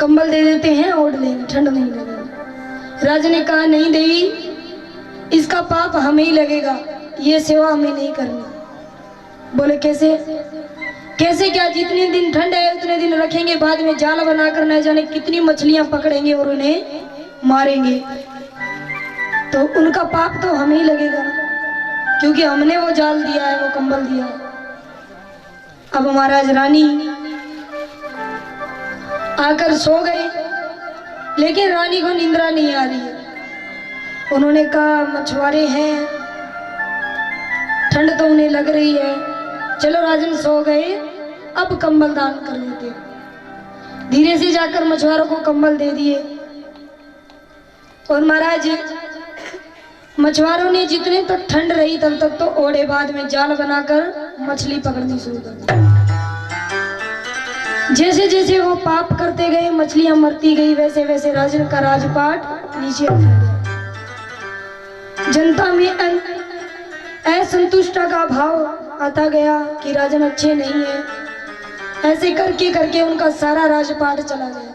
कंबल दे देते हैं, ओढ़ लेंगे, ठंड नहीं लगेगी। राजा ने कहा नहीं देवी, इसका पाप हमें ही लगेगा, ये सेवा हमें नहीं करनी। बोले कैसे कैसे क्या? जितने दिन ठंड है उतने दिन रखेंगे, बाद में जाल बनाकर न जाने कितनी मछलियां पकड़ेंगे और उन्हें मारेंगे, तो उनका पाप तो हमें ही लगेगा ना, क्योंकि हमने वो जाल दिया है, वो कंबल दिया है। अब महाराज रानी आकर सो गए, लेकिन रानी को निंद्रा नहीं आ रही है। उन्होंने कहा मछुआरे हैं, ठंड तो उन्हें लग रही है, चलो राजन सो गए, अब कंबल दान कर देते। धीरे से जाकर मछुआरों को कंबल दे दिए। और महाराज मछुआरों ने जितने तक ठंड रही तब तक तो ओढ़े, बाद में जाल बनाकर मछली पकड़नी शुरू कर दी। जैसे जैसे वो पाप करते गए, मछलियां मरती गई, वैसे वैसे राजन का राजपाट नीचे उतर गया। जनता में असंतुष्टता का भाव आता गया कि राजन अच्छे नहीं है। ऐसे करके करके उनका सारा राजपाट चला गया।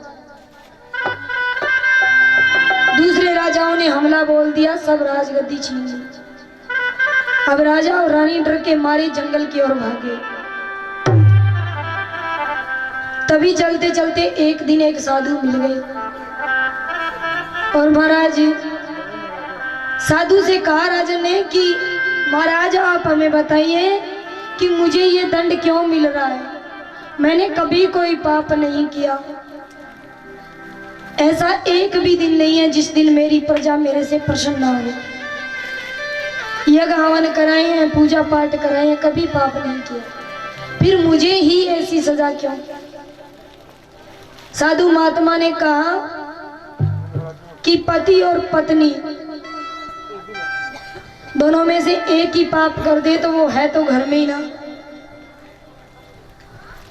दूसरे राजाओं ने हमला बोल दिया, सब राजगद्दी छीन ली। अब राजा और रानी डर के मारे जंगल की ओर भागे। तभी चलते चलते एक दिन एक साधु मिल गए और महाराज साधु से कहा राजन ने कि महाराज आप हमें बताइए कि मुझे ये दंड क्यों मिल रहा है? मैंने कभी कोई पाप नहीं किया, ऐसा एक भी दिन नहीं है जिस दिन मेरी प्रजा मेरे से प्रसन्न ना हो। यज्ञ हवन कराए हैं, पूजा पाठ कराए हैं, कभी पाप नहीं किया, फिर मुझे ही ऐसी सजा क्यों? साधु महात्मा ने कहा कि पति और पत्नी दोनों में से एक ही पाप कर दे तो वो है तो घर में ही ना।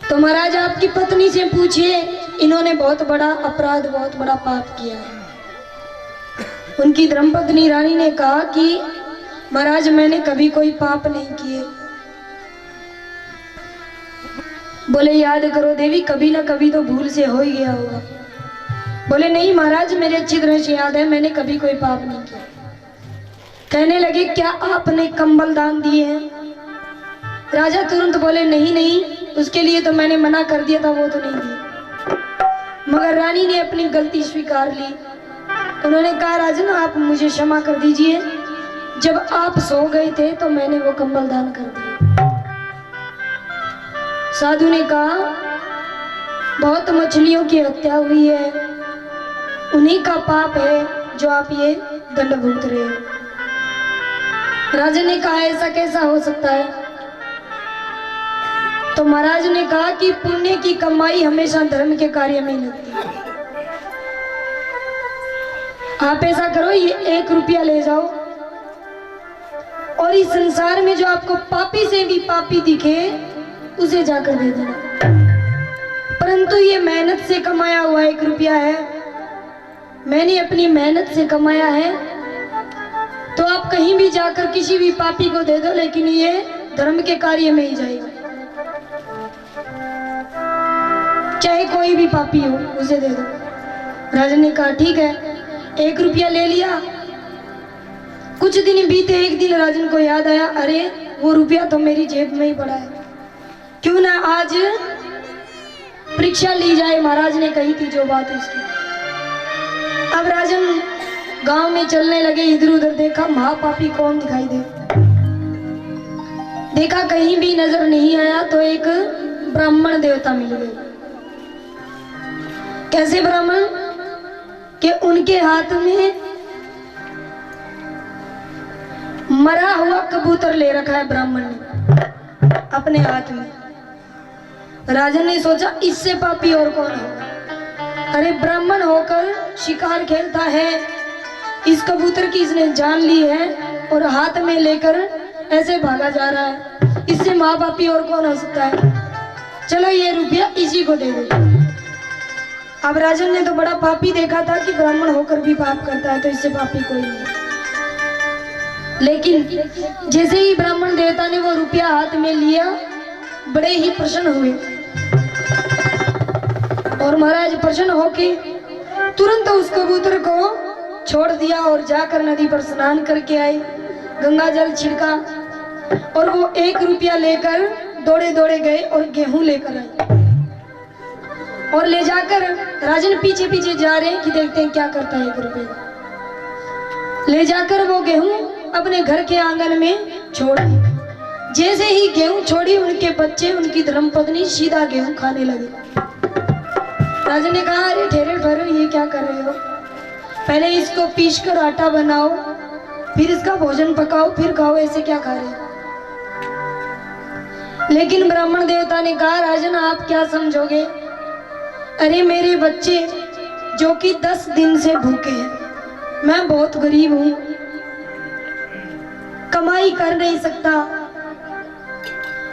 तो महाराज आपकी पत्नी से पूछिए, इन्होंने बहुत बड़ा अपराध, बहुत बड़ा पाप किया है। उनकी धर्मपत्नी रानी ने कहा कि महाराज मैंने कभी कोई पाप नहीं किए। बोले याद करो देवी, कभी ना कभी तो भूल से हो ही गया होगा। बोले नहीं महाराज, मेरे अच्छी तरह से याद है, मैंने कभी कोई पाप नहीं किया। कहने लगे क्या आपने कंबल दान दिए हैं? राजा तुरंत बोले नहीं नहीं, उसके लिए तो मैंने मना कर दिया था, वो तो नहीं दिए। मगर रानी ने अपनी गलती स्वीकार ली। उन्होंने कहा राजन आप मुझे क्षमा कर दीजिए, जब आप सो गए थे तो मैंने वो कंबल दान कर दिया। साधु ने कहा बहुत मछलियों की हत्या हुई है, उन्हीं का पाप है जो आप ये दंड भुगत रहे हैं। राजा ने कहा ऐसा कैसा हो सकता है? तो महाराज ने कहा कि पुण्य की कमाई हमेशा धर्म के कार्य में लगती है। आप ऐसा करो, ये 1 रुपया ले जाओ और इस संसार में जो आपको पापी से भी पापी दिखे उसे जाकर दे देना। परंतु ये मेहनत से कमाया हुआ 1 रुपया है, मैंने अपनी मेहनत से कमाया है, तो आप कहीं भी जाकर किसी भी पापी को दे दो, लेकिन ये धर्म के कार्य में ही जाएगा। चाहे कोई भी पापी हो उसे दे दो। राजा ने कहा ठीक है, 1 रुपया ले लिया। कुछ दिन बीते, एक दिन राजन को याद आया, अरे वो रुपया तो मेरी जेब में ही पड़ा है, क्यों ना आज परीक्षा ली जाए। महाराज ने कही थी जो बात उसकी। अब राजन गांव में चलने लगे, इधर उधर देखा, महापापी कौन दिखाई दे। देखा कहीं भी नजर नहीं आया, तो एक ब्राह्मण देवता मिल गए। कैसे ब्राह्मण? कि उनके हाथ में मरा हुआ कबूतर ले रखा है ब्राह्मण ने अपने हाथ में। राजन ने सोचा इससे पापी और कौन होगा? अरे ब्राह्मण होकर शिकार खेलता है, इस कबूतर की इसने जान ली है और हाथ में लेकर ऐसे भागा जा रहा है, इससे माँ पापी और कौन हो सकता है? चलो ये रुपया इसी को दे दो। अब राजन ने तो बड़ा पापी देखा था कि ब्राह्मण होकर भी पाप करता है, तो इससे पापी कोई नहीं। लेकिन जैसे ही ब्राह्मण देवता ने वो रुपया हाथ में लिया, बड़े ही प्रसन्न हुए। और महाराज प्रसन्न होके तुरंत उस कबूतर को छोड़ दिया और जाकर नदी पर स्नान करके आए, गंगा जल छिड़का और वो 1 रुपया लेकर दौड़े दौड़े गए और गेहूं लेकर आए और ले जाकर राजन पीछे पीछे जा रहे हैं कि देखते हैं क्या करता है 1 रुपये। ले जाकर वो गेहूं अपने घर के आंगन में छोड़ दी। जैसे ही गेहूं छोड़ी उनके बच्चे उनकी धर्मपत्नी सीधा गेहूं खाने लगे। राजा ने कहा अरे ठहरे ठहरे ये क्या कर रहे हो, पहले इसको पीस कर आटा बनाओ फिर इसका भोजन पकाओ फिर खाओ, ऐसे क्या खा रहे हो। लेकिन ब्राह्मण देवता ने कहा राजन आप क्या समझोगे, अरे मेरे बच्चे जो कि 10 दिन से भूखे हैं, मैं बहुत गरीब हूं, कमाई कर नहीं सकता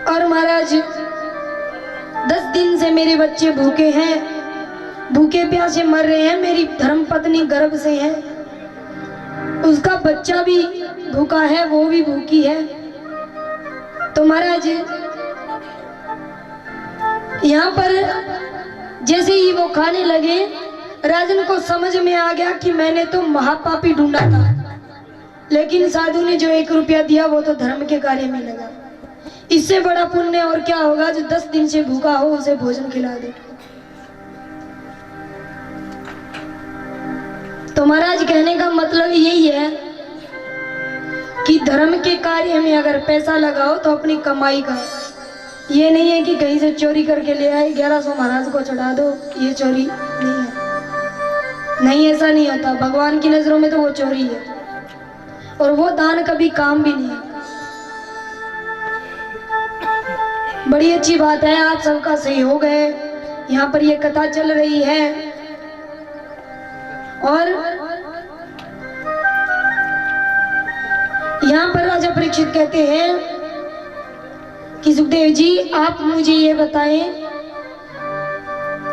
और महाराज 10 दिन से मेरे बच्चे भूखे हैं, भूखे प्यासे मर रहे हैं, मेरी धर्मपत्नी गर्भ से है, उसका बच्चा भी भूखा है, वो भी भूखी है। तो महाराज यहाँ पर जैसे ही वो खाने लगे राजन को समझ में आ गया कि मैंने तो महापापी ढूंढा था, लेकिन साधु ने जो 1 रुपया दिया वो तो धर्म के कार्य में लगा, इससे बड़ा पुण्य और क्या होगा जो 10 दिन से भूखा हो उसे भोजन खिला दे। तो महाराज कहने का मतलब यही है कि धर्म के कार्य में अगर पैसा लगाओ तो अपनी कमाई का, ये नहीं है कि कहीं से चोरी करके ले आए 1100 महाराज को चढ़ा दो, ये चोरी नहीं है। नहीं, ऐसा नहीं होता, भगवान की नजरों में तो वो चोरी है और वो दान कभी काम भी नहीं है। बड़ी अच्छी बात है, आप सबका सहयोग है, यहाँ पर ये कथा चल रही है और यहाँ पर राजा परीक्षित कहते हैं कि सुखदेव जी आप मुझे ये बताएं,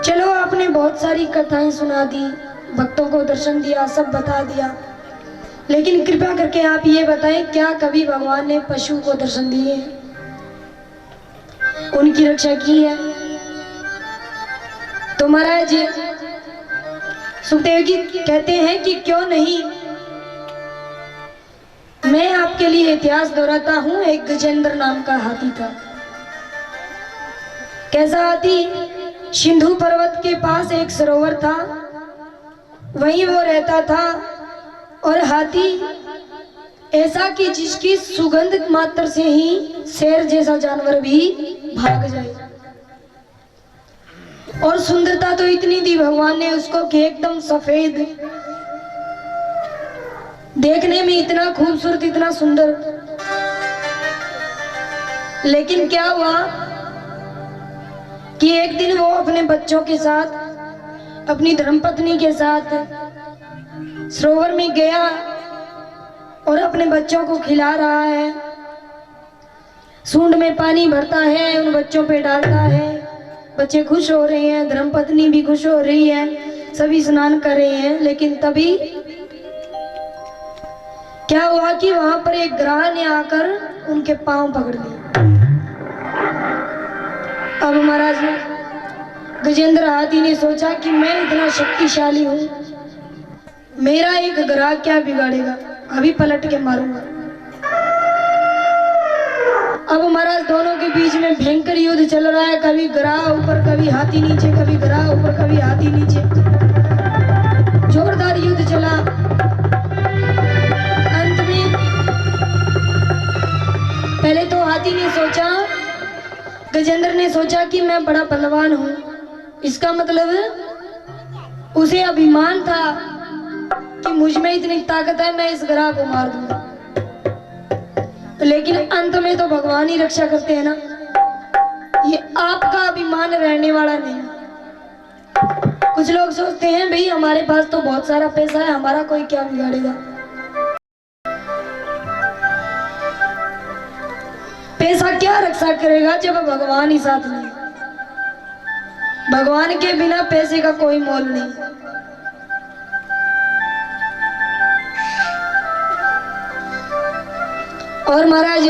चलो आपने बहुत सारी कथाएं सुना दी, भक्तों को दर्शन दिया, सब बता दिया, लेकिन कृपया करके आप ये बताएं क्या कभी भगवान ने पशु को दर्शन दिए, उनकी रक्षा की है। तो महाराज सुखदेव जी कहते हैं कि क्यों नहीं, मैं आपके लिए इतिहास दोहराता हूं। एक गजेंद्र नाम का हाथी था। कैसा हाथी, सिंधु पर्वत के पास एक सरोवर था, वहीं वो रहता था और हाथी ऐसा कि जिसकी सुगंध मात्र से ही शेर जैसा जानवर भी भाग जाए, और सुंदरता तो इतनी दी भगवान ने उसको कि एकदम सफेद, देखने में इतना खूबसूरत, इतना सुंदर। लेकिन क्या हुआ कि एक दिन वो अपने बच्चों के साथ, अपनी धर्मपत्नी के साथ सरोवर में गया और अपने बच्चों को खिला रहा है, सूंड में पानी भरता है, उन बच्चों पे डालता है, बच्चे खुश हो रहे हैं, धर्मपत्नी भी खुश हो रही है, सभी स्नान कर रहे हैं। लेकिन तभी क्या हुआ कि वहां पर एक ग्राह ने आकर उनके पांव पकड़ लिए। अब महाराज गजेंद्र हाथी ने सोचा कि मैं इतना शक्तिशाली हूं, मेरा एक ग्राह क्या बिगाड़ेगा, अभी पलट के मारूंगा। अब महाराज दोनों के बीच में भयंकर युद्ध चल रहा है, कभी ग्राह ऊपर कभी हाथी नीचे, कभी ग्राह ऊपर कभी हाथी नीचे, जोरदार युद्ध चला। अंत में पहले तो हाथी ने सोचा, गजेंद्र ने सोचा कि मैं बड़ा बलवान हूं, इसका मतलब उसे अभिमान था कि मुझ में इतनी ताकत है, मैं इस ग्राह को मार दूंगा। लेकिन अंत में तो भगवान ही रक्षा करते हैं ना, ये आपका अभिमान रहने वाला नहीं। कुछ लोग सोचते हैं भाई हमारे पास तो बहुत सारा पैसा है, हमारा कोई क्या बिगाड़ेगा। पैसा क्या रक्षा करेगा जब भगवान ही साथ नहीं। भगवान के बिना पैसे का कोई मोल नहीं। और महाराज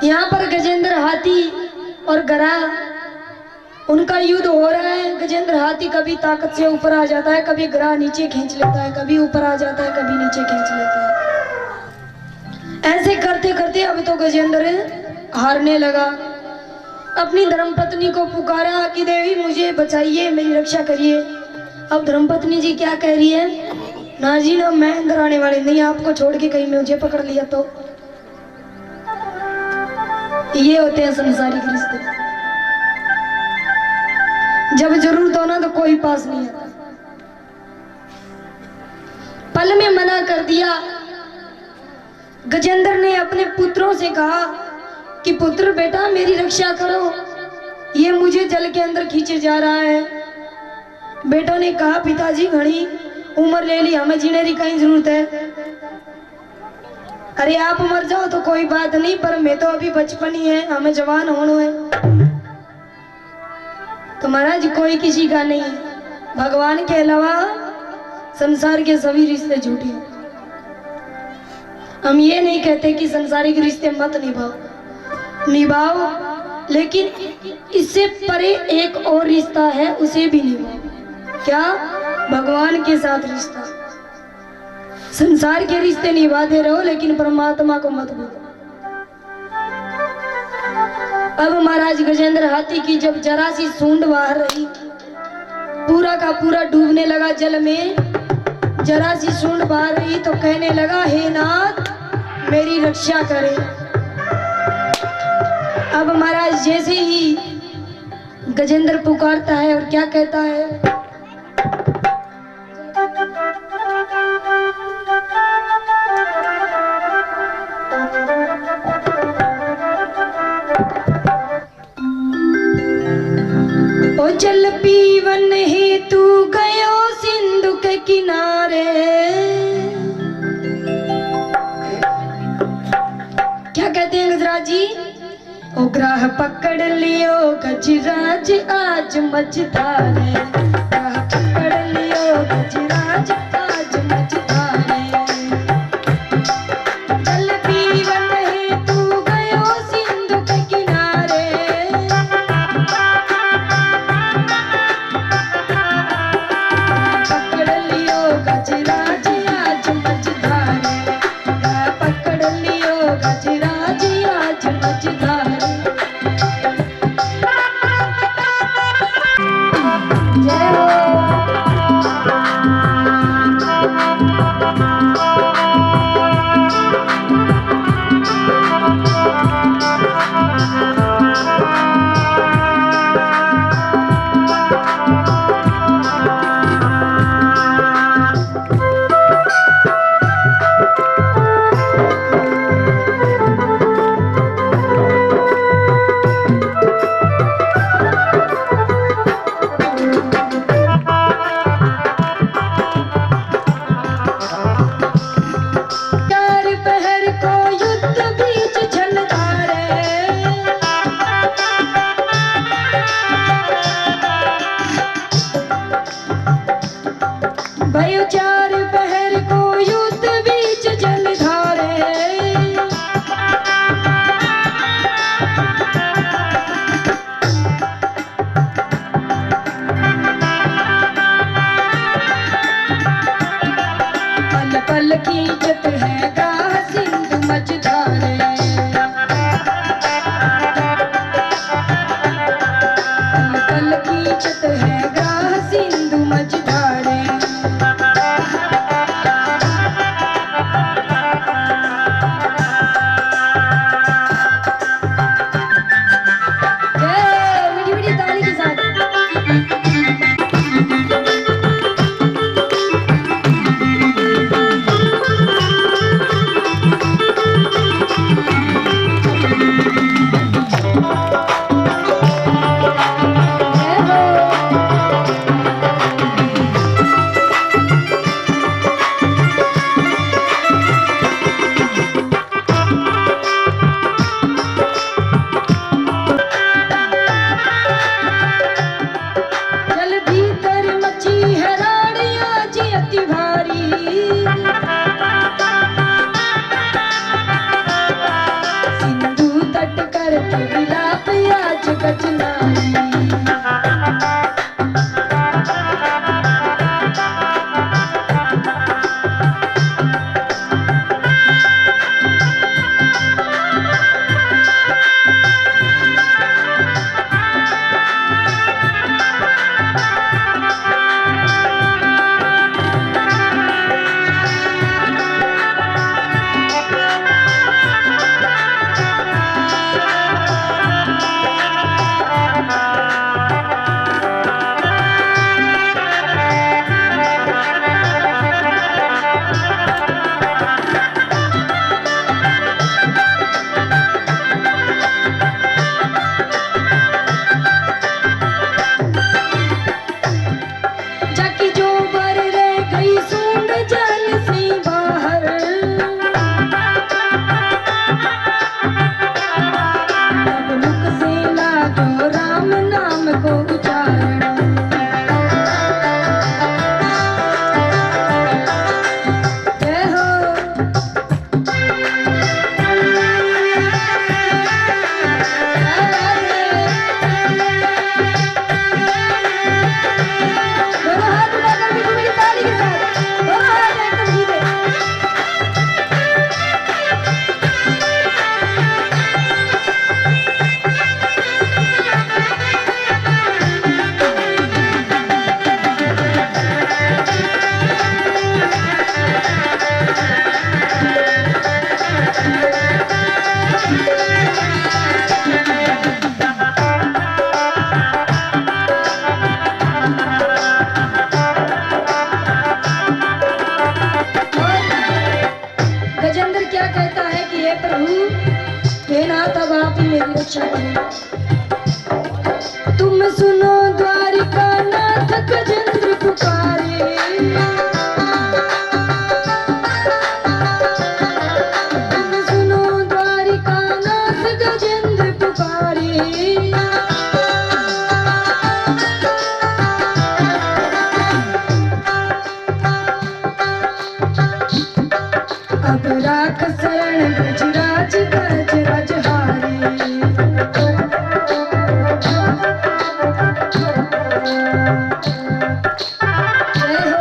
यहाँ पर गजेंद्र हाथी और ग्राह उनका युद्ध हो रहा है। गजेंद्र हाथी कभी ताकत से ऊपर आ जाता है, कभी ग्राह नीचे खींच लेता है, कभी ऊपर आ जाता है, कभी नीचे खींच लेता है। ऐसे करते करते अब तो गजेंद्र हारने लगा। अपनी धर्मपत्नी को पुकारा कि देवी मुझे बचाइए, मेरी रक्षा करिए। अब धर्मपत्नी जी क्या कह रही है, ना जी ना, मैं अंदर आने वाली नहीं, आपको छोड़ के कहीं मुझे पकड़ लिया तो। ये होते हैं संसारिक रिश्ते। जब जरूरत हो ना तो कोई पास नहीं आता। पल में मना कर दिया। गजेंद्र ने अपने पुत्रों से कहा कि पुत्र बेटा मेरी रक्षा करो, ये मुझे जल के अंदर खींचे जा रहा है। बेटों ने कहा पिताजी घनी उम्र ले ली, हमें जीने की कहीं जरूरत है। अरे आप मर जाओ तो कोई बात नहीं, पर मैं तो अभी बचपन ही है, हमें जवान होना है। तो महाराज कोई किसी का नहीं, भगवान के अलावा संसार के सभी रिश्ते झूठे हैं। हम ये नहीं कहते कि संसारिक रिश्ते मत निभाओ, निभाओ, लेकिन इससे परे एक और रिश्ता है, उसे भी निभाओ। क्या? भगवान के साथ रिश्ता। संसार के रिश्ते निभाते रहो, लेकिन परमात्मा को मत भूलो। अब महाराज गजेंद्र हाथी की जब जरा सी सूंड बाहर रही, पूरा का पूरा डूबने लगा जल में। जरा सी सूंड बाहर रही तो कहने लगा, हे नाथ मेरी रक्षा करे। अब महाराज जैसे ही गजेंद्र पुकारता है और क्या कहता है, ओ जल पीवन हेतु गयो सिंधु के किनारे। क्या कहते हैं गजराज जी? ओ ग्राह पकड़ लियो गजराज आज मझधारे, ग्राह पकड़ लियो गजराज आज मझधारे। जल पीवन हेतु गयो सिंधु के किनारे, पकड़ लियो गजराज आज मझधारे, ग्राह पकड़ लियो गजराज आज मझधारे। जय हो अपेक्षा करें। तुम सुनो द्वारिका नाथ गजेंद्र पुकारे, तुम सुनो द्वारिका नाथ गजेंद्र पुकारे। अब राख शरण गजराज गजराज हारे। जय हो।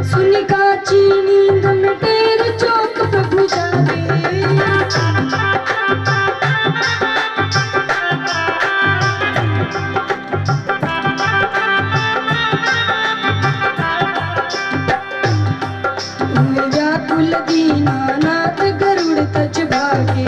सुनी काची नींद में तेरे चौक प्रभु जागे। हुए व्याकुल दीनानाथ गरुड़ तज भागे।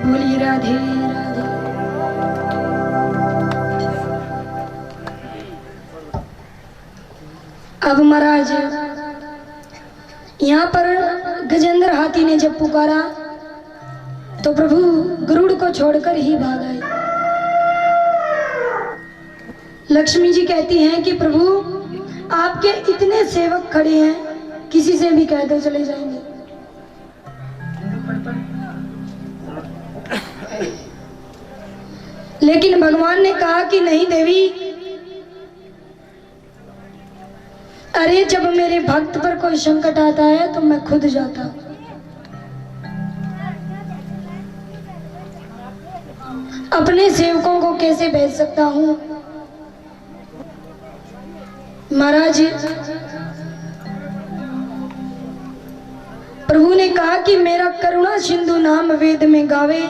बोलिए राधे राधे। अब महाराज यहाँ पर गजेंद्र हाथी ने जब पुकारा तो प्रभु गरुड़ को छोड़कर ही भाग आए। लक्ष्मी जी कहती हैं कि प्रभु आपके इतने सेवक खड़े हैं, किसी से भी कह दो चले जाएंगे। लेकिन भगवान ने कहा कि नहीं देवी, अरे जब मेरे भक्त पर कोई संकट आता है तो मैं खुद जाता हूं। अपने सेवकों को कैसे भेज सकता हूं? महाराज प्रभु ने कहा कि मेरा करुणा सिंधु नाम वेद में गावे,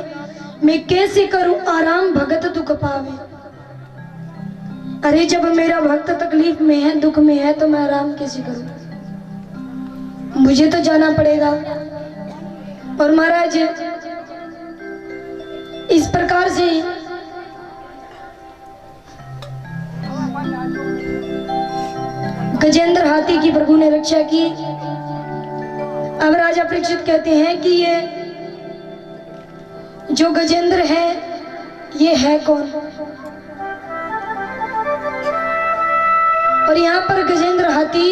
मैं कैसे करूं आराम भगत दुख पावे। अरे जब मेरा भक्त तकलीफ में है, दुख में है, तो मैं आराम कैसे करूं? मुझे तो जाना पड़ेगा। और महाराज इस प्रकार से गजेंद्र हाथी की प्रभु ने रक्षा की। अब राजा परीक्षित कहते हैं कि ये जो गजेंद्र है ये है कौन? और यहाँ पर गजेंद्र हाथी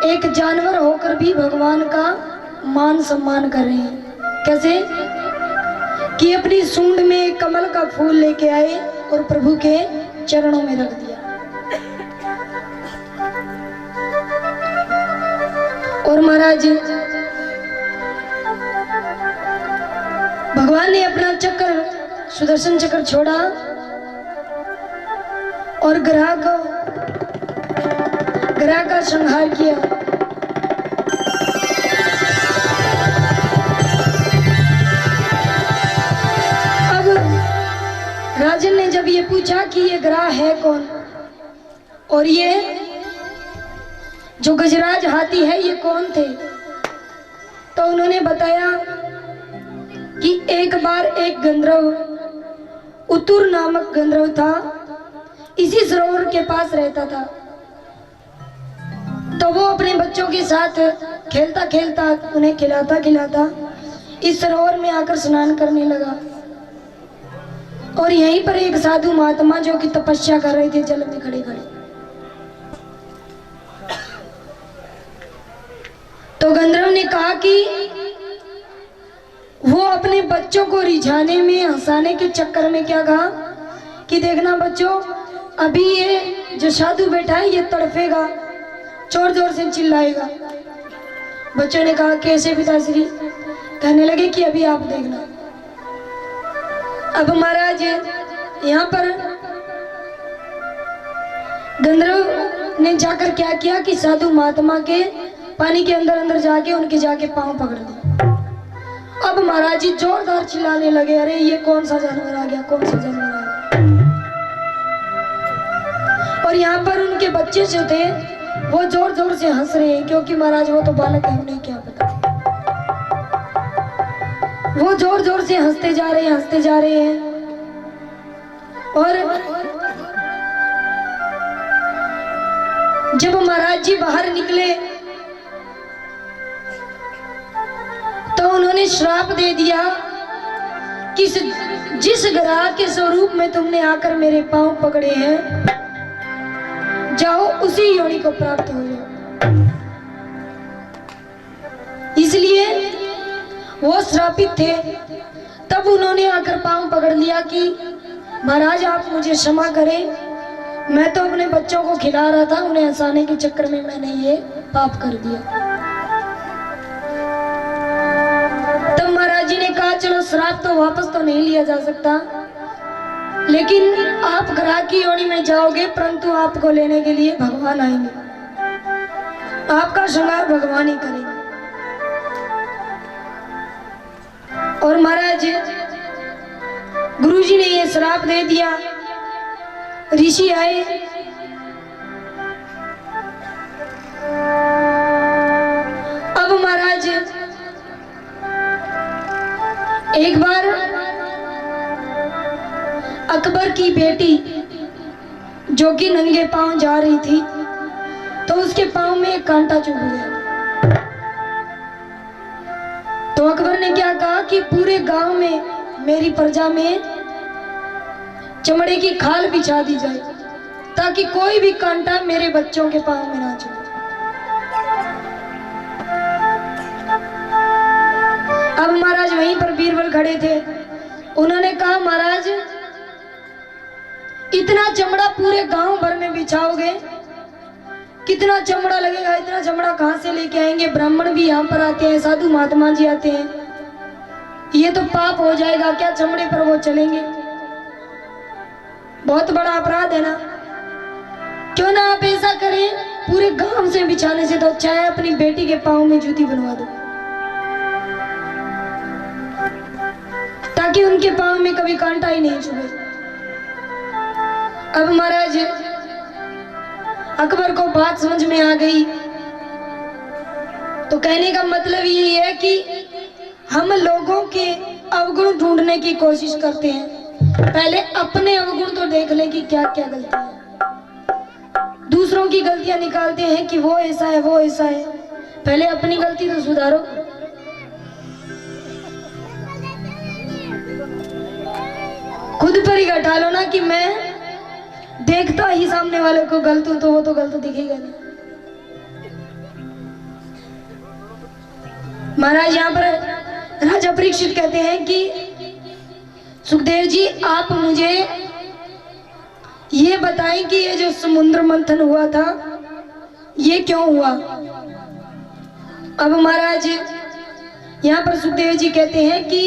एक जानवर होकर भी भगवान का मान सम्मान कर रहे हैं। कैसे कि अपनी सूंड में कमल का फूल लेके आए और प्रभु के चरणों में रख दिया। और महाराज भगवान ने अपना चक्र सुदर्शन चक्र छोड़ा और ग्रह का संहार किया। अब राजन ने जब ये पूछा कि ये ग्रह है कौन और ये जो गजराज हाथी है ये कौन थे, तो उन्होंने बताया कि एक बार एक गंधर्व उत्तुर नामक गंधर्व था, इसी सरोवर के पास रहता था। तो वो अपने बच्चों के साथ खेलता खेलता उन्हें खिलाता खिलाता इस सरोवर में आकर स्नान करने लगा। और यहीं पर एक साधु महात्मा जो कि तपस्या कर रहे थे जल में खड़े खड़े, तो गंधर्व ने कहा कि वो अपने बच्चों को रिझाने में हंसाने के चक्कर में क्या कहा कि देखना बच्चों, अभी ये जो साधु बैठा है ये तड़फेगा, जोर जोर से चिल्लाएगा। बच्चों ने कहा कैसे पिताश्री? कहने लगे कि अभी आप देखना। अब महाराज यहाँ पर गंधर्व ने जाकर क्या किया कि साधु महात्मा के पानी के अंदर अंदर जाके उनके जाके पांव पकड़ दिए। अब महाराज जी जोरदार चिल्लाने लगे, अरे ये कौन सा जानवर आ गया, कौन सा जानवर आ गया। और यहाँ पर उनके बच्चे जो थे वो जोर जोर से हंस रहे हैं, क्योंकि महाराज वो तो बालक है, उन्हें क्या पता। वो जोर जोर से हंसते जा रहे हैं, हंसते जा रहे हैं। और जब महाराज जी बाहर निकले तो उन्होंने श्राप दे दिया कि जिस ग्रह के स्वरूप में तुमने आकर मेरे पांव पकड़े हैं, जाओ उसी योनि को प्राप्त हो जाओ। इसलिए वो श्रापित थे। तब उन्होंने आकर पांव पकड़ लिया कि महाराज आप मुझे क्षमा करें, मैं तो अपने बच्चों को खिला रहा था, उन्हें हंसाने के चक्कर में मैंने ये पाप कर दिया। तब महाराज जी ने कहा चलो श्राप तो वापस तो नहीं लिया जा सकता, लेकिन आप ग्रह की योनि में जाओगे, परंतु आपको लेने के लिए भगवान आएंगे, आपका श्रृंगार भगवान ही करेंगे। और महाराज गुरुजी ने ये श्राप दे दिया। ऋषि आए, अब महाराज एक बार अकबर की बेटी जो कि नंगे पांव जा रही थी, तो उसके पांव में एक कांटा चुभ गया। तो अकबर ने क्या कहा कि पूरे गांव में मेरी प्रजा में चमड़े की खाल बिछा दी जाए, ताकि कोई भी कांटा मेरे बच्चों के पांव में ना चुभे। अब महाराज वहीं पर बीरबल खड़े थे, उन्होंने कहा महाराज इतना चमड़ा पूरे गांव भर में बिछाओगे, कितना चमड़ा लगेगा, इतना चमड़ा कहां से लेके आएंगे? ब्राह्मण भी यहाँ पर आते हैं, साधु महात्मा जी आते हैं, ये तो पाप हो जाएगा, क्या चमड़े पर वो चलेंगे? बहुत बड़ा अपराध है ना। क्यों ना आप ऐसा करें, पूरे गांव से बिछाने से तो अच्छा है अपनी बेटी के पांव में जूती बनवा दो, ताकि उनके पांव में कभी कांटा ही नहीं चुभे। अब महाराज अकबर को बात समझ में आ गई। तो कहने का मतलब ये है कि हम लोगों के अवगुण ढूंढने की कोशिश करते हैं, पहले अपने अवगुण तो देख लें कि क्या क्या गलतियां हैं। दूसरों की गलतियां निकालते हैं कि वो ऐसा है, वो ऐसा है, पहले अपनी गलती तो सुधारो। खुद पर ही घटा लो ना कि मैं देखता ही सामने वाले को गलत हूं, तो वो तो गलत दिखेगा नहीं। महाराज यहाँ पर राजा परीक्षित कहते हैं कि सुखदेव जी आप मुझे ये बताएं कि ये जो समुद्र मंथन हुआ था ये क्यों हुआ? अब महाराज यहाँ पर सुखदेव जी कहते हैं कि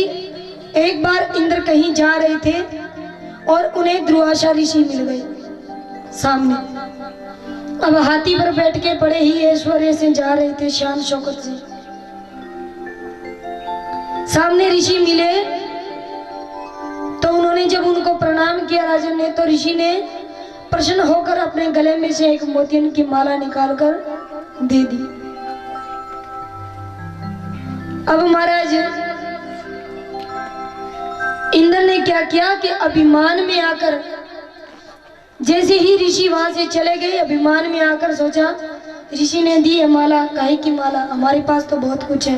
एक बार इंद्र कहीं जा रहे थे और उन्हें दुर्वासा ऋषि मिल गए सामने। अब हाथी पर बैठ के बड़े ही ऐश्वर्य से जा रहे थे, शान शौकत से। सामने ऋषि मिले तो उन्होंने जब उनको प्रणाम किया राजन ने, तो ऋषि ने प्रसन्न होकर अपने गले में से एक मोतियन की माला निकालकर दे दी। अब महाराज इंद्र ने क्या किया कि अभिमान में आकर, जैसे ही ऋषि वहां से चले गए, अभिमान में आकर सोचा ऋषि ने दी है माला, काहे की माला, हमारे पास तो बहुत कुछ है।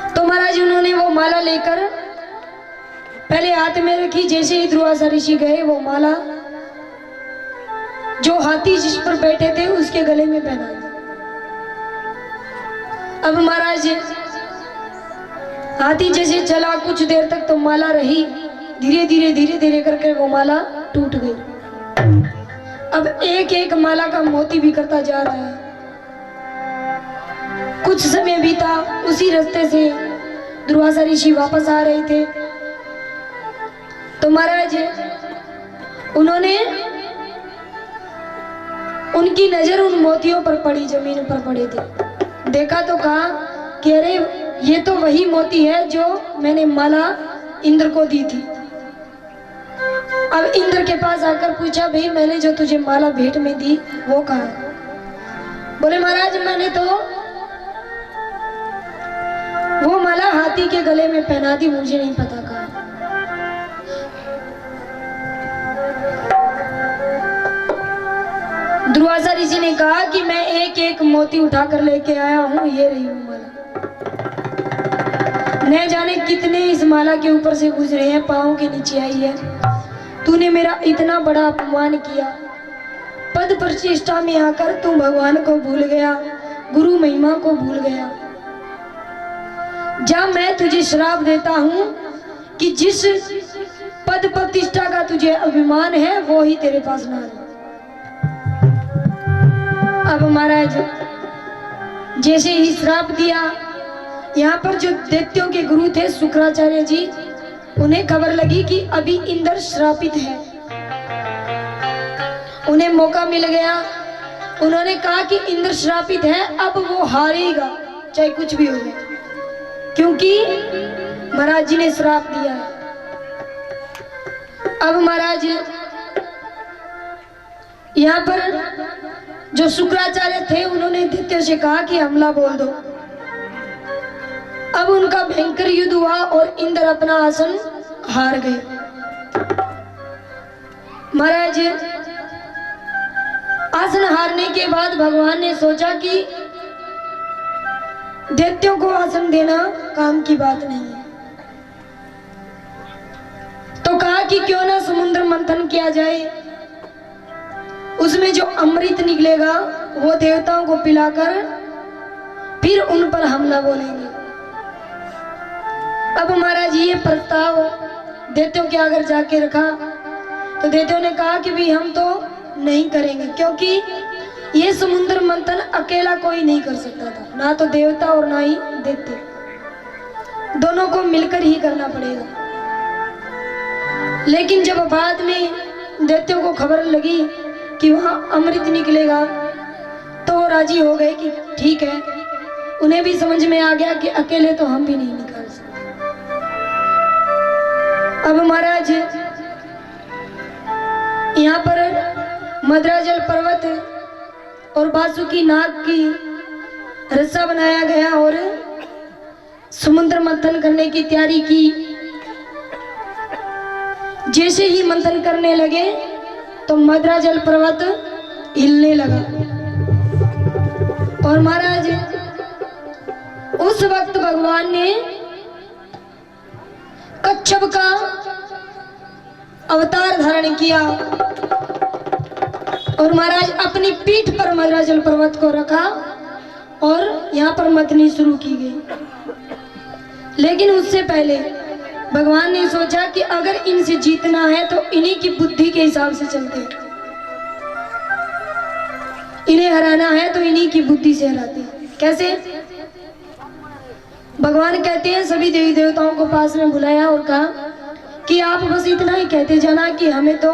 तो महाराज उन्होंने वो माला लेकर पहले हाथ में रखी। जैसे ही दुर्वासा ऋषि गए, वो माला जो हाथी जिस पर बैठे थे उसके गले में पहना दी। अब महाराज हाथी जैसे चला कुछ देर तक तो माला रही, धीरे धीरे करके वो माला टूट गई। अब एक एक माला का मोती बिखरता जा रहा है। कुछ समय बीता, उसी रास्ते से दुर्वासा ऋषि वापस आ रहे थे। तो महाराज उन्होंने, उनकी नजर उन मोतियों पर पड़ी, जमीन पर पड़े थे। देखा तो कहा कि अरे ये तो वही मोती है जो मैंने माला इंद्र को दी थी। अब इंद्र के पास आकर पूछा, भाई मैंने जो तुझे माला भेंट में दी वो कहाँ है? बोले महाराज मैंने तो वो माला हाथी के गले में पहना दी, मुझे नहीं पता कहाँ। दुर्वासा ऋषि ने कहा कि मैं एक एक मोती उठाकर लेके आया हूं, ये रही हूं माला। न जाने कितने इस माला के ऊपर से गुजरे हैं, पांव के नीचे आई है। तूने मेरा इतना बड़ा अपमान किया, पद प्रतिष्ठा में आकर तू भगवान को भूल गया, गुरु महिमा को भूल गया। जा मैं तुझे श्राप देता हूं कि जिस पद प्रतिष्ठा का तुझे अभिमान है वो ही तेरे पास ना रहे। अब महाराज जैसे ही श्राप दिया, यहाँ पर जो दैत्यों के गुरु थे शुक्राचार्य जी, उन्हें खबर लगी कि अभी इंद्र श्रापित है। उन्हें मौका मिल गया, उन्होंने कहा कि इंद्र श्रापित है, अब वो हारेगा चाहे कुछ भी हो जाए, क्योंकि महाराज जी ने श्राप दिया है। अब महाराज यहाँ पर जो शुक्राचार्य थे उन्होंने दैत्यों से कहा कि हमला बोल दो। अब उनका भयंकर युद्ध हुआ और इंद्र अपना आसन हार गए। महाराज आसन हारने के बाद भगवान ने सोचा कि दैत्यों को आसन देना काम की बात नहीं है, तो कहा कि क्यों ना समुद्र मंथन किया जाए, उसमें जो अमृत निकलेगा वो देवताओं को पिलाकर फिर उन पर हमला बोलेंगे। अब महाराज ये प्रस्ताव दैत्यों के आगे जाके रखा, तो दैत्यों ने कहा कि भी हम तो नहीं करेंगे, क्योंकि ये समुद्र मंथन अकेला कोई नहीं कर सकता था, ना तो देवता और ना ही दैत्य, दोनों को मिलकर ही करना पड़ेगा। लेकिन जब बाद में दैत्यों को खबर लगी कि वहां अमृत निकलेगा, तो वो राजी हो गए कि ठीक है। उन्हें भी समझ में आ गया कि अकेले तो हम भी नहीं निकाल सकते। अब महाराज यहाँ पर मद्राजल पर्वत और बासुकी नाग की रस्सा बनाया गया और समुद्र मंथन करने की तैयारी की। जैसे ही मंथन करने लगे तो मद्राजल पर्वत हिलने लगा। और महाराज उस वक्त भगवान ने कच्छप का अवतार धारण किया और महाराज अपनी पीठ पर मद्राजल पर्वत को रखा और यहाँ पर मंथनी शुरू की गई। लेकिन उससे पहले भगवान ने सोचा कि अगर इनसे जीतना है तो इन्हीं की बुद्धि के हिसाब से चलते हैं, इन्हें हराना है तो इन्हीं की बुद्धि से हराते हैं। कैसे? भगवान कहते हैं सभी देवी देवताओं को पास में बुलाया और कहा कि आप बस इतना ही कहते जाना कि हमें तो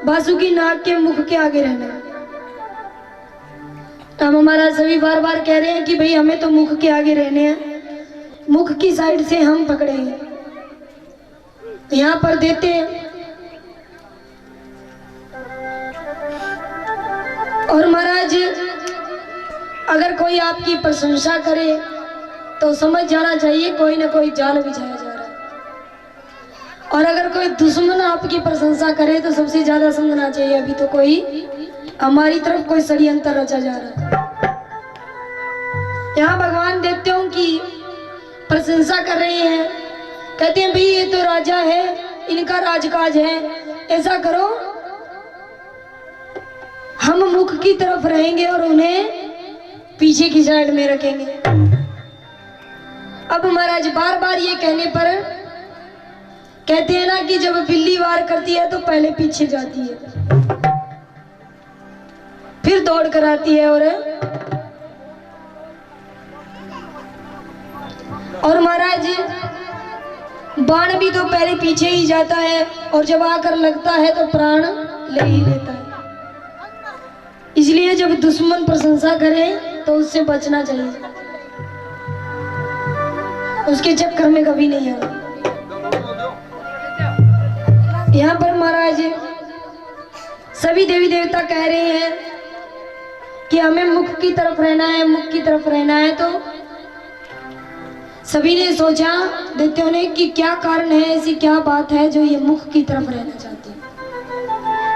बासुकी नाग के मुख के आगे रहना है। अब हमारा सभी बार बार कह रहे हैं कि भाई हमें तो मुख के आगे रहने हैं, मुख की साइड से हम पकड़े हैं। यहाँ पर देते हैं और महाराज अगर कोई आपकी प्रशंसा करे तो समझ जाना चाहिए कोई ना कोई जाल बिछाया जा रहा है, और अगर कोई दुश्मन आपकी प्रशंसा करे तो सबसे ज्यादा समझना चाहिए अभी तो कोई हमारी तरफ कोई षड्यंत्र रचा जा रहा है। यहाँ भगवान दैत्यों की प्रशंसा कर रहे हैं, कहते हैं भाई ये तो राजा है, इनका राजकाज है, ऐसा करो हम मुख की तरफ रहेंगे और उन्हें पीछे की साइड में रखेंगे। अब महाराज बार बार ये कहने पर कहते हैं ना कि जब बिल्ली वार करती है तो पहले पीछे जाती है, फिर दौड़ कर आती है और महाराज बाण भी तो पहले पीछे ही जाता है और जब आकर लगता है तो प्राण ले ही लेता है। इसलिए जब दुश्मन प्रशंसा करे तो उससे बचना चाहिए, उसके चक्कर में कभी नहीं आना। यहाँ पर महाराज सभी देवी देवता कह रहे हैं कि हमें मुख की तरफ रहना है, मुख की तरफ रहना है। तो सभी ने सोचा दैत्यों ने कि क्या कारण है, ऐसी क्या बात है जो ये मुख की तरफ रहना चाहते हैं,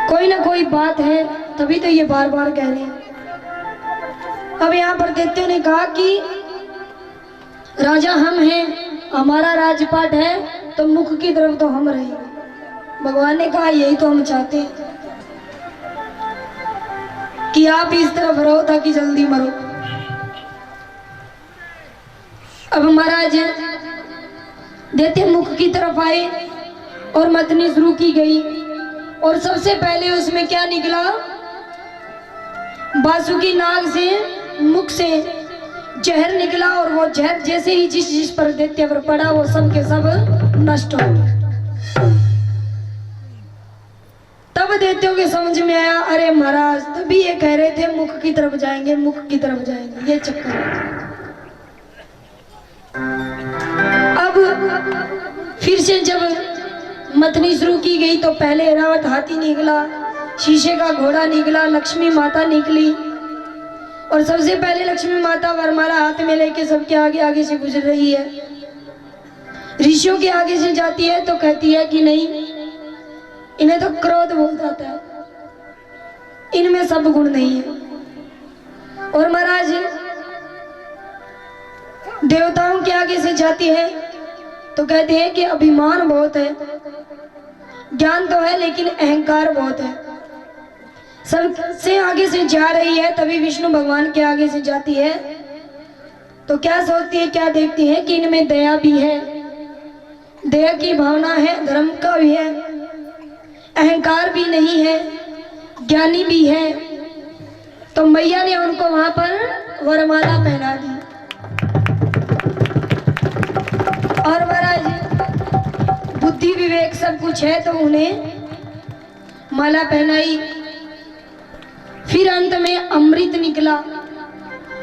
कोई ना कोई बात है तभी तो ये बार बार कह रहे हैं। अब यहाँ पर दैत्यों ने कहा कि राजा हम हैं, हमारा राजपाट है, तो मुख की तरफ तो हम रहेंगे। भगवान ने कहा यही तो हम चाहते हैं कि आप इस तरफ रहो ताकि जल्दी मरो। अब महाराज दैत्य मुख की तरफ आए और मथनी शुरू की गई और सबसे पहले उसमें क्या निकला, बासुकी नाग से मुख से जहर निकला और वो जहर जैसे ही जिस जिस पर दैत्य पर पड़ा वो सब के सब नष्ट हो गए। तब दैत्यों के समझ में आया अरे महाराज तभी ये कह रहे थे मुख की तरफ जाएंगे, मुख की तरफ जाएंगे, ये चक्कर है। अब फिर से जब मथनी शुरू की गई तो पहले ऐरावत हाथी निकला, शीशे का घोड़ा निकला, लक्ष्मी माता निकली और सबसे पहले लक्ष्मी माता वरमाला हाथ में लेके सबके आगे आगे से गुजर रही है। ऋषियों के आगे से जाती है तो कहती है कि नहीं, इन्हें तो क्रोध बहुत आता है, इनमें सब गुण नहीं है। और महाराज देवताओं के आगे से जाती है तो कहते हैं कि अभिमान बहुत है, ज्ञान तो है लेकिन अहंकार बहुत है। सबसे आगे से जा रही है तभी विष्णु भगवान के आगे से जाती है तो क्या सोचती है, क्या देखती है कि इनमें दया भी है, दया की भावना है, धर्म का भी है, अहंकार भी नहीं है, ज्ञानी भी है। तो मैया ने उनको वहां पर वरमाला पहना दी और महाराज बुद्धि विवेक सब कुछ है तो उन्हें माला पहनाई। फिर अंत में अमृत निकला।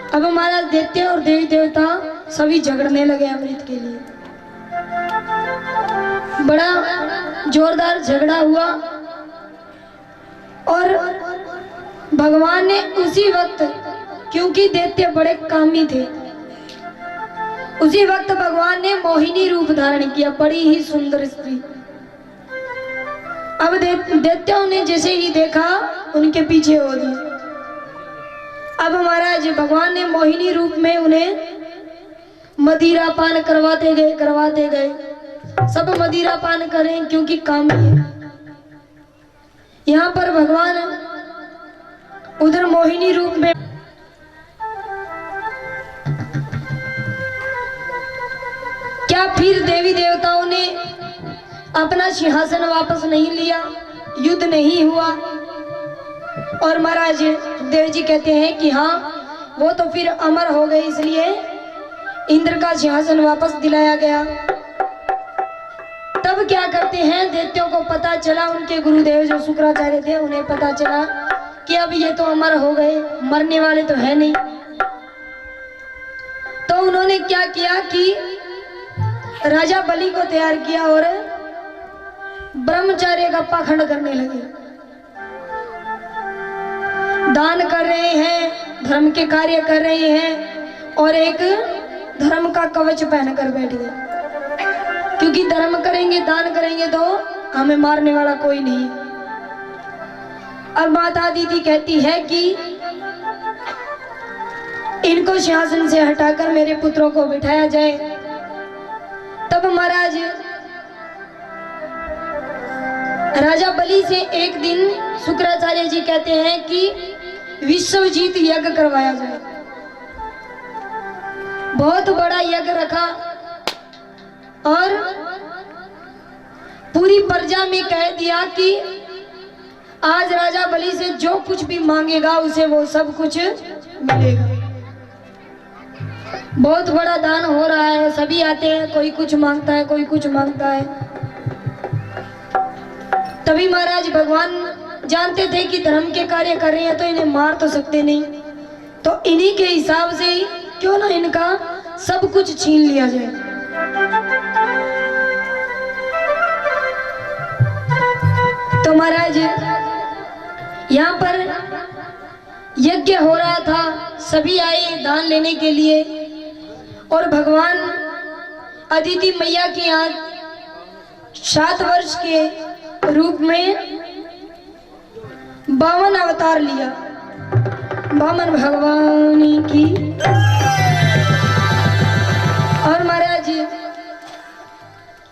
अब हमारा दैत्य और देवी देवता सभी झगड़ने लगे अमृत के लिए, बड़ा जोरदार झगड़ा हुआ और भगवान ने उसी वक्त, क्योंकि दैत्य बड़े कामी थे, उसी वक्त भगवान ने मोहिनी रूप धारण किया, बड़ी ही सुंदर स्त्री। अब दैत्यों ने जैसे ही देखा उनके पीछे हो दिए। अब महाराज भगवान ने मोहिनी रूप में उन्हें मदिरा पान करवाते गए। सब मदिरा पान करें क्योंकि काम है। यहाँ पर भगवान उधर मोहिनी रूप में क्या फिर देवी देवताओं ने अपना सिंहासन वापस नहीं लिया, युद्ध नहीं हुआ? और महाराज देव जी कहते हैं कि हाँ वो तो फिर अमर हो गए, इसलिए इंद्र का सिंहासन वापस दिलाया गया। तब क्या करते हैं, दैत्यों को पता चला, उनके गुरुदेव जो शुक्राचार्य थे उन्हें पता चला कि अब ये तो अमर हो गए, मरने वाले तो है नहीं। तो उन्होंने क्या किया कि राजा बलि को तैयार किया और ब्रह्मचर्य का पाखंड करने लगे। दान कर रहे हैं, धर्म के कार्य कर रहे हैं और एक धर्म का कवच पहनकर बैठ गए, क्योंकि धर्म करेंगे, दान करेंगे तो हमें मारने वाला कोई नहीं। अब माता दीदी कहती है कि इनको सिंहासन से हटाकर मेरे पुत्रों को बिठाया जाए। तब महाराज राजा बलि से एक दिन शुक्राचार्य जी कहते हैं कि विश्वजीत यज्ञ करवाया जाए। बहुत बड़ा यज्ञ रखा और पूरी प्रजा में कह दिया कि आज राजा बलि से जो कुछ भी मांगेगा उसे वो सब कुछ मिलेगा। बहुत बड़ा दान हो रहा है, सभी आते हैं, कोई कुछ मांगता है, कोई कुछ मांगता है। तभी महाराज भगवान जानते थे कि धर्म के कार्य कर रहे हैं तो इन्हें मार तो सकते नहीं, तो इन्हीं के हिसाब से ही क्यों ना इनका सब कुछ छीन लिया जाए। तो महाराज यहाँ पर यज्ञ हो रहा था, सभी आए दान लेने के लिए और भगवान अदिति मैया के यहाँ 7 वर्ष के रूप में 52 अवतार लिया। वामन भगवान की। और महाराज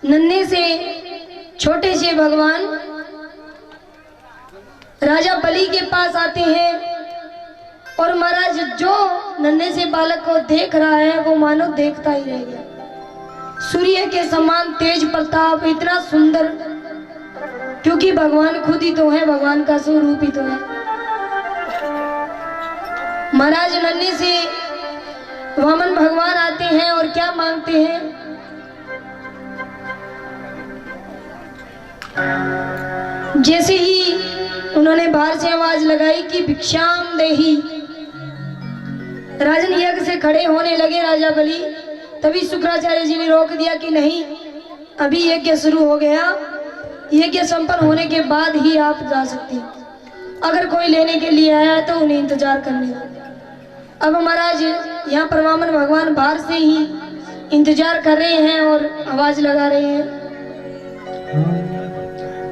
नन्हे से छोटे से भगवान राजा बलि के पास आते हैं और महाराज जो नन्हे से बालक को देख रहा है वो मानो देखता ही रह गया। सूर्य के समान तेज प्रताप, इतना सुंदर, क्योंकि भगवान खुद ही तो है, भगवान का स्वरूप ही तो है। महाराज नन्हे से वामन भगवान आते हैं और क्या मांगते हैं, जैसे ही उन्होंने बाहर से आवाज लगाई कि भिक्षाम देही, राजन यज्ञ से खड़े होने लगे राजा बलि। तभी शुक्राचार्य जी ने रोक दिया कि नहीं, अभी यज्ञ शुरू हो गया, यज्ञ संपन्न होने के बाद ही आप जा सकते हैं। अगर कोई लेने के लिए आया है तो उन्हें इंतजार करने दो। अब महाराज यहाँ पर वामन भगवान बाहर से ही इंतजार कर रहे हैं और आवाज लगा रहे हैं,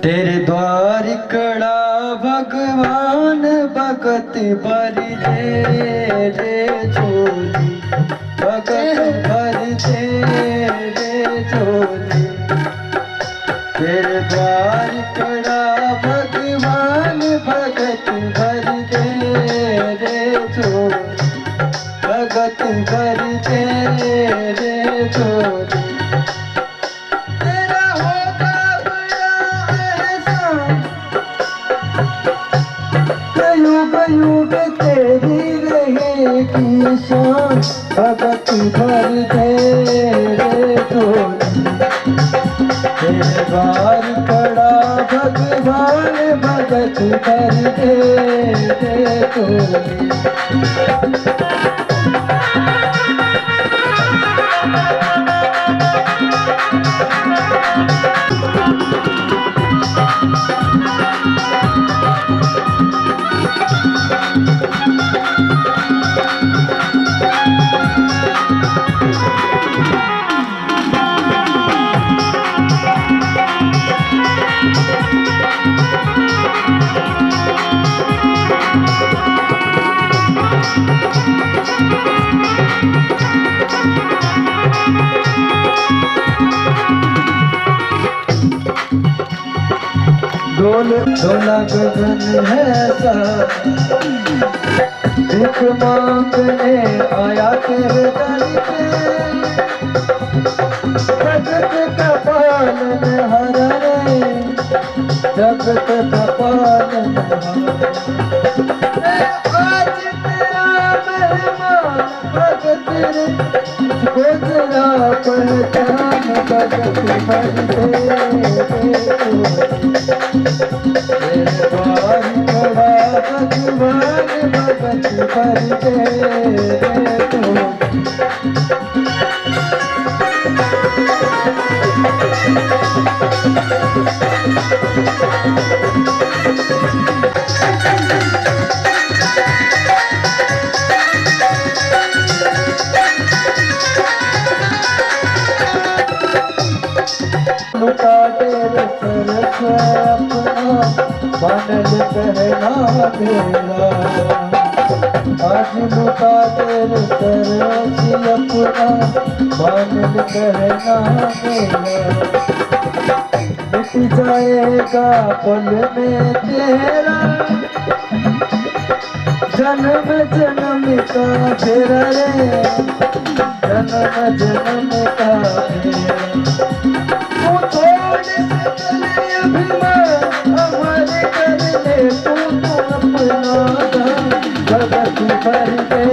तेरे द्वार कड़ा भगवान भगत भर दे रे झोली, भगत भर दे रे झोली। तेरे द्वार कड़ा भगवान भगत भर दे रे झोली, भगत भर दे रे झोली। युग तेरी रहेगी शान, भगत भर दे रे झोली। तेरे द्वार कड़ा भगवान भगत भर दे रे झोली। डोला गगन है सा, भिख मांगने आया तेरे दर पे। जगत का पालन हर रे, जगत का पालन हर। आज तेरा मेहमान भगत रे, लुटा तेरे सरस अपना बनल कहना मेरा आज लुटा तेरे सरस अपना बनल कहना मेरा मिट जाएगा पल में तेरा जन्म जन्म का तेरा रे जन्म जन्म का तेरा हमारे कर ले तू अपना भगत भर दे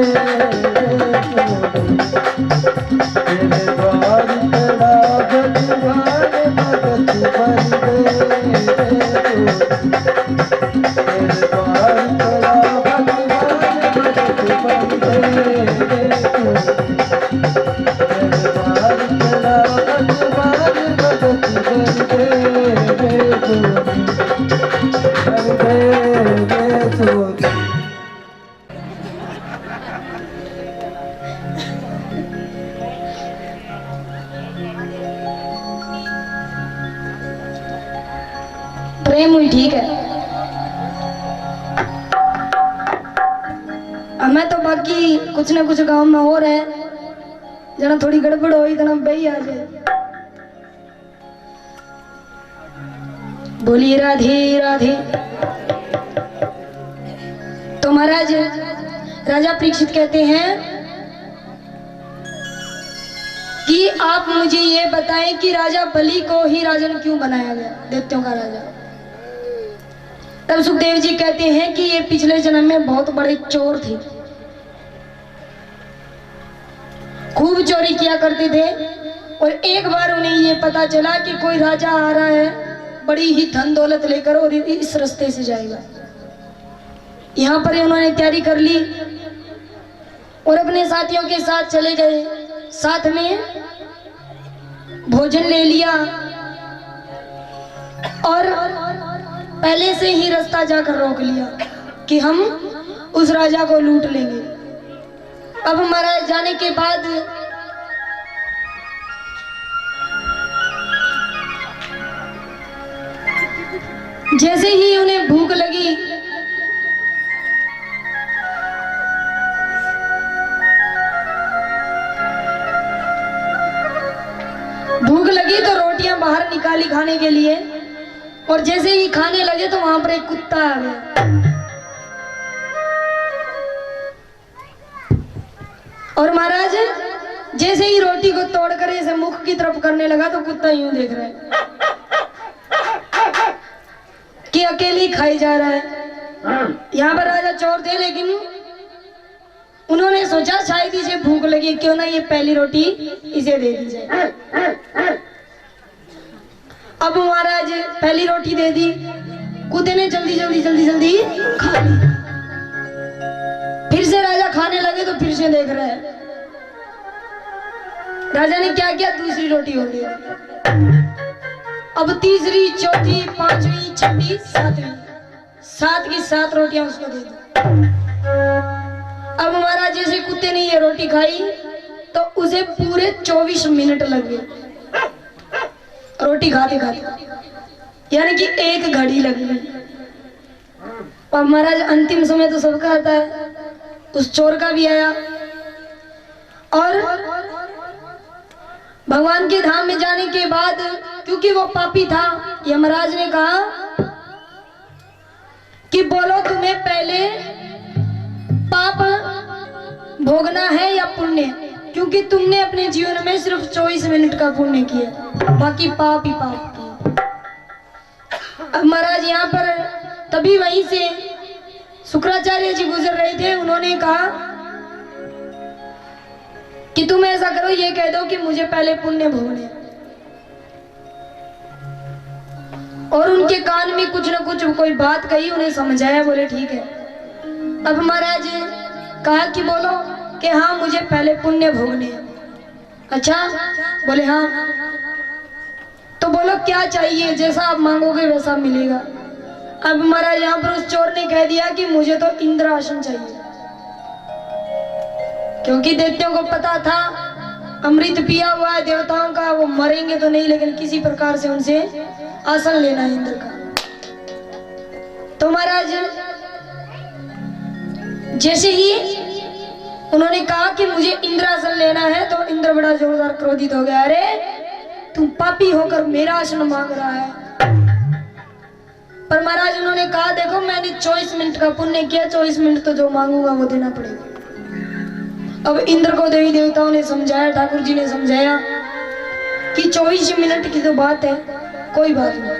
तेरे द्वार खड़ा भगवान भगत भर दे तेरे द्वार खड़ा भगवान भगत भर दे तेरे द्वार खड़ा भगवान भगत भर दे प्रेम हुई ठीक है। हमें तो बाकी कुछ ना कुछ गांव में हो रहा है, जना थोड़ी गड़बड़ हो इतना बही आ जाए। बोलिए राधे राधे। तो महाराज राजा परीक्षित कहते हैं कि आप मुझे ये बताएं कि राजा बलि को ही राजन क्यों बनाया गया, दैत्यों का राजा। तब सुखदेव जी कहते हैं कि ये पिछले जन्म में बहुत बड़े चोर थे, खूब चोरी किया करते थे, और एक बार उन्हें ये पता चला कि कोई राजा आ रहा है बड़ी ही धन दौलत लेकर और इस रास्ते से जाएगा। यहाँ पर उन्होंने तैयारी कर ली और अपने साथियों के साथ चले गए। साथ में भोजन ले लिया और पहले से ही रास्ता जाकर रोक लिया कि हम उस राजा को लूट लेंगे। अब हमारा जाने के बाद जैसे ही उन्हें भूख लगी तो रोटियां बाहर निकाली खाने के लिए, और जैसे ही खाने लगे तो वहां पर एक कुत्ता आ गया और महाराज जैसे ही रोटी को तोड़कर ऐसे मुख की तरफ करने लगा तो कुत्ता यूं देख रहा है कि अकेले ही खाई जा रहा है। यहाँ पर राजा चोर थे, लेकिन उन्होंने सोचा शायद इसे भूख लगी, क्यों ना ये पहली रोटी इसे दे दी जाए। अब महाराज पहली रोटी दे दी, कुत्ते ने जल्दी जल्दी जल्दी जल्दी खा ली। फिर से राजा खाने लगे तो फिर से देख रहे हैं। राजा ने क्या किया, दूसरी रोटी और दे दी। अब तीसरी, चौथी, पांचवी, छठी, सातवीं, 7 की 7 रोटियां उसको दे दी। अब महाराज जैसे कुत्ते ने ये रोटी खाई तो उसे पूरे 24 मिनट लग गए रोटी खाते खाते, यानी कि 1 घड़ी लग गई। और महाराज अंतिम समय तो सबका आता है, उस चोर का भी आया। और भगवान के धाम में जाने के बाद, क्योंकि वो पापी था, यमराज ने कहा कि बोलो तुम्हें पहले पाप भोगना है या पुण्य, क्योंकि तुमने अपने जीवन में सिर्फ 24 मिनट का पुण्य किया, बाकी पाप ही पाप किया। अब महाराज यहाँ पर तभी वहीं से शुक्राचार्य जी गुजर रहे थे। उन्होंने कहा कि तुम ऐसा करो, ये कह दो कि मुझे पहले पुण्य भोगने। और उनके कान में कुछ न कुछ कोई बात कही, उन्हें समझाया, बोले ठीक है। अब महाराज कहा कि बोलो कि हाँ मुझे पहले पुण्य भोगने हैं। अच्छा, बोले हाँ। तो बोलो क्या चाहिए, जैसा आप मांगोगे वैसा मिलेगा। अब महाराज यहाँ पर उस चोर ने कह दिया कि मुझे तो इंद्रासन चाहिए, क्योंकि दैत्यों को पता था अमृत पिया हुआ है देवताओं का, वो मरेंगे तो नहीं लेकिन किसी प्रकार से उनसे आसन लेना है इंद्र का। तो महाराज जैसे ही उन्होंने कहा कि मुझे इंद्रासन लेना है, तो इंद्र बड़ा जोरदार क्रोधित हो गया। अरे तुम पापी होकर मेरा आसन मांग रहा है। पर महाराज उन्होंने कहा देखो मैंने 24 मिनट का पुण्य किया, 24 मिनट तो जो मांगूंगा वो देना पड़ेगा। अब इंद्र को देवी देवताओं ने समझाया, ठाकुर जी ने समझाया कि 24 मिनट की तो बात है, कोई बात नहीं।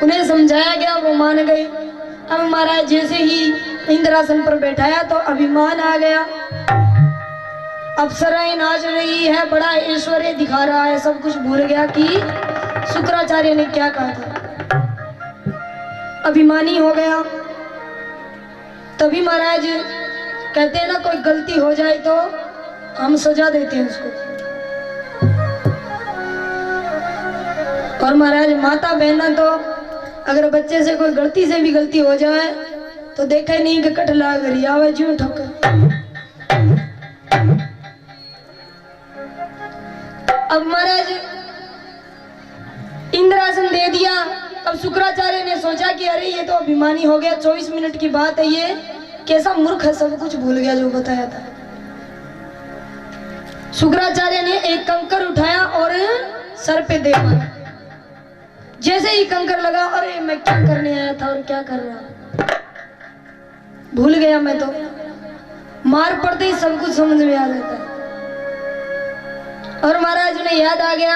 उन्हें समझाया गया, वो मान गए। अब महाराज जैसे ही इंद्रासन पर बैठाया तो अभिमान आ गया, अप्सराएं नाच रही है, बड़ा ऐश्वर्य दिखा रहा है, सब कुछ भूल गया कि शुक्राचार्य ने क्या कहा था। अभिमानी हो गया। तभी महाराज कहते हैं ना, कोई गलती हो जाए तो हम सजा देते हैं उसको। और महाराज माता बहना तो अगर बच्चे से कोई गलती से भी गलती हो जाए तो देखे नहीं कि कटला गरी आवे ज्यों ठोकर। अब महाराज इंद्रासन दे दिया। अब शुक्राचार्य ने सोचा कि अरे ये तो अभिमानी हो गया, 24 मिनट की बात है, ये कैसा मूर्ख है, सब कुछ भूल गया जो बताया था। शुक्राचार्य ने एक कंकर उठाया और सर पे दे मारा। जैसे ही कंकर लगा, अरे मैं क्या करने आया था और क्या कर रहा, भूल गया मैं तो। मार पड़ते ही सब कुछ समझ में आ जाता है। और महाराज उन्हें याद आ गया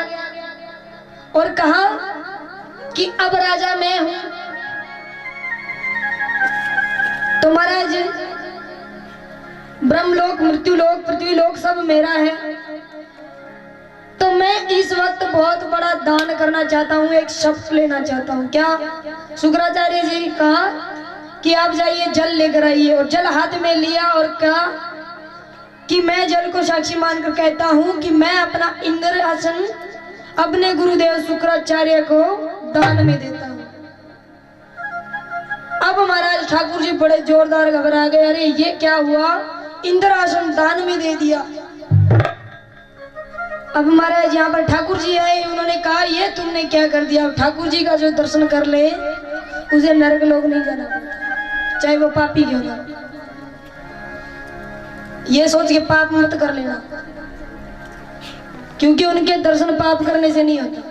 और कहा कि अब राजा मैं हूं। तो महाराज ब्रह्मलोक, मृत्युलोक, पृथ्वीलोक सब मेरा है, तो मैं इस वक्त बहुत बड़ा दान करना चाहता हूँ, एक शपथ लेना चाहता हूँ। क्या? शुक्राचार्य जी कहा कि आप जाइए जल लेकर आइए। और जल हाथ में लिया और कहा कि मैं जल को साक्षी मानकर कहता हूँ कि मैं अपना इंद्र आसन अपने गुरुदेव शुक्राचार्य को दान में देता हूँ। अब महाराज ठाकुर जी बड़े जोरदार घबरा गए, अरे ये क्या हुआ, इंद्र आसन दान में दे दिया। अब महाराज यहाँ पर ठाकुर जी आए, उन्होंने कहा ये तुमने क्या कर दिया। ठाकुर जी का जो दर्शन कर ले उसे नरक लोक नहीं जाना पड़ता, चाहे वो पापी क्यों ना। ये सोच के पाप मत कर लेना, क्योंकि उनके दर्शन पाप करने से नहीं होता।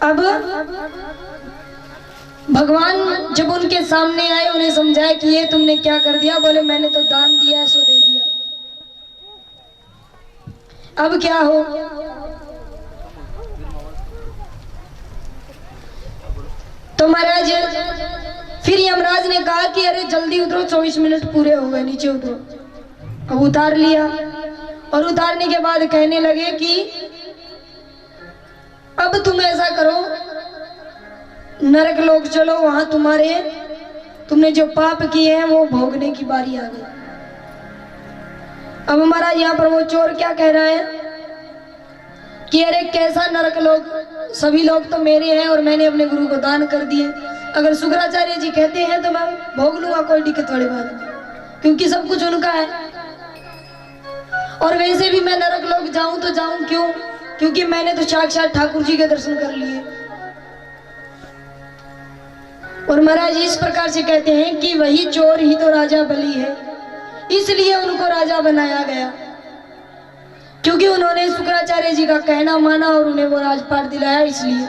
अब भगवान जब उनके सामने आए, उन्हें समझाया कि ये तुमने क्या कर दिया। बोले मैंने तो दान दिया, सो दे दिया, अब क्या हो। तो महाराज फिर यमराज ने कहा कि अरे जल्दी उतरो, 24 मिनट पूरे हो गए, नीचे उतरो। अब उतार लिया और उतारने के बाद कहने लगे कि अब तुम ऐसा करो, नरक लोक चलो, वहां तुमने जो पाप किए हैं वो भोगने की बारी आ गई। अब हमारा यहाँ पर वो चोर क्या कह रहा है कि अरे कैसा नरक लोक, सभी लोग तो मेरे हैं और मैंने अपने गुरु को दान कर दिए। अगर शुक्राचार्य जी कहते हैं तो मैं भोग लूंगा, कोई दिक्कत वाली बात नहीं, क्योंकि सब कुछ उनका है। और वैसे भी मैं नरक लोक जाऊं तो जाऊं क्यों, क्योंकि मैंने तो साक्षात ठाकुर जी के दर्शन कर लिए। और महाराज इस प्रकार से कहते हैं कि वही चोर ही तो राजा बलि है, इसलिए उनको राजा बनाया गया, क्योंकि उन्होंने शुक्राचार्य जी का कहना माना और उन्हें वो राजपाट दिलाया। इसलिए